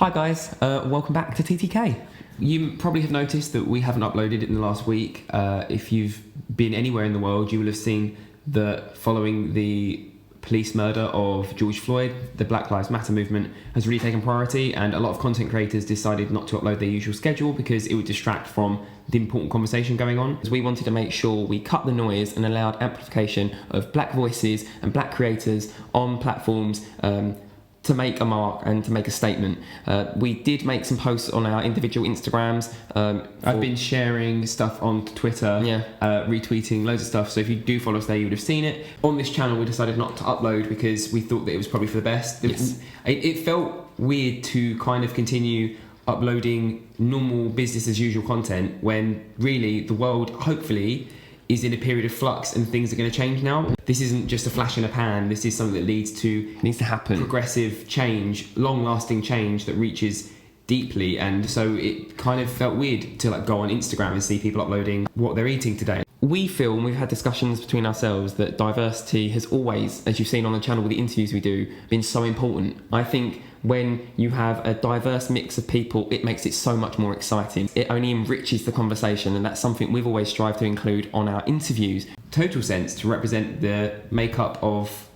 Hi guys, welcome back to TTK. You probably have noticed that we haven't uploaded in the last week. If you've been anywhere in the world, you will have seen that following the police murder of George Floyd, the Black Lives Matter movement has really taken priority, and a lot of content creators decided not to upload their usual schedule because it would distract from the important conversation going on. We wanted to make sure we cut the noise and allowed amplification of black voices and black creators on platforms to make a mark and to make a statement. We did make some posts on our individual Instagrams. I've been sharing stuff on Twitter, retweeting loads of stuff, so if you do follow us there you would have seen it. On this channel we decided not to upload because we thought that it was probably for the best. Yes. It felt weird to kind of continue uploading normal business as usual content when really the world, hopefully, is in a period of flux and things are going to change now. This isn't just a flash in a pan. This is something that needs to happen. Progressive change, long-lasting change that reaches deeply, and so it kind of felt weird to go on Instagram and see people uploading what they're eating today. We feel, and we've had discussions between ourselves, that diversity has always, as you've seen on the channel with the interviews we do, been so important. I think when you have a diverse mix of people, it makes it so much more exciting. It only enriches the conversation, and that's something we've always strived to include on our interviews. Total sense to represent the makeup of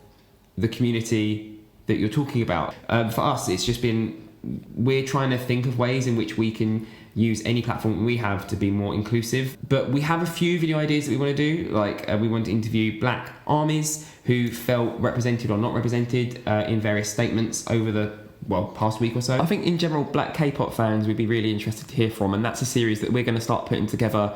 the community that you're talking about. For us, it's just been, we're trying to think of ways in which we can use any platform we have to be more inclusive. But we have a few video ideas that we want to do, we want to interview black armies who felt represented or not represented in various statements over the past week or so. I think in general black K-pop fans we'd be really interested to hear from, and that's a series that we're going to start putting together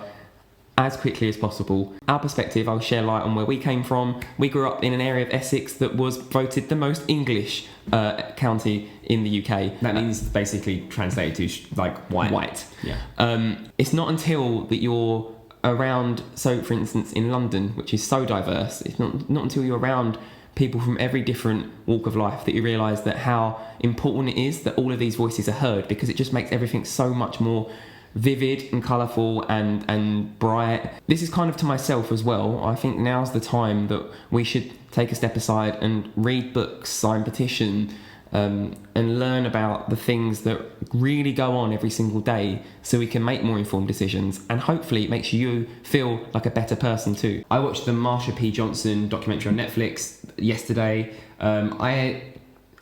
as quickly as possible. Our perspective, I'll share light on where we came from. We grew up in an area of Essex that was voted the most English county in the UK. That means basically translated to white. White. Yeah. It's not until that you're around, so for instance in London, which is so diverse, it's not until you're around people from every different walk of life that you realise that how important it is that all of these voices are heard, because it just makes everything so much more vivid and colourful and bright. This is kind of to myself as well. I think now's the time that we should take a step aside and read books, sign petition, and learn about the things that really go on every single day so we can make more informed decisions, and hopefully it makes you feel like a better person too. I watched the Marsha P. Johnson documentary on Netflix yesterday. I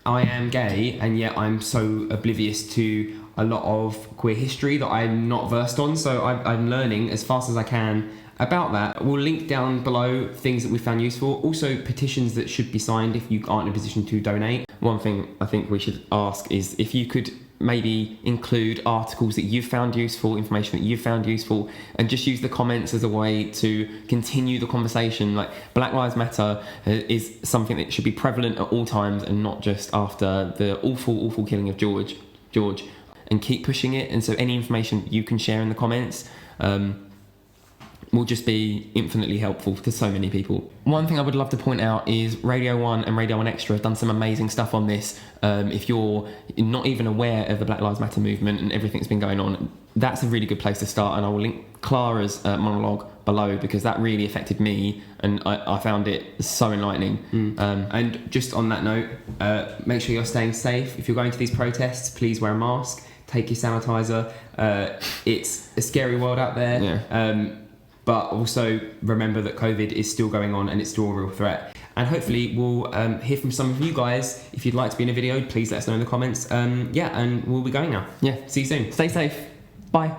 am gay, and yet I'm so oblivious to a lot of queer history that I'm not versed on, so I'm learning as fast as I can about that. We'll link down below things that we found useful, also petitions that should be signed if you aren't in a position to donate. One thing I think we should ask is if you could maybe include articles that you've found useful, information that you've found useful, and just use the comments as a way to continue the conversation. Black Lives Matter is something that should be prevalent at all times and not just after the awful killing of George, and keep pushing it. And so any information you can share in the comments will just be infinitely helpful to so many people. One thing I would love to point out is Radio 1 and Radio 1 Extra have done some amazing stuff on this. If you're not even aware of the Black Lives Matter movement and everything that's been going on, that's a really good place to start, and I will link Clara's monologue below because that really affected me and I found it so enlightening. And just on that note, make sure you're staying safe. If you're going to these protests, please wear a mask, take your sanitizer. It's a scary world out there. Yeah. But also remember that COVID is still going on and it's still a real threat. And hopefully we'll hear from some of you guys. If you'd like to be in a video, please let us know in the comments. And we'll be going now. Yeah. See you soon. Stay safe. Bye.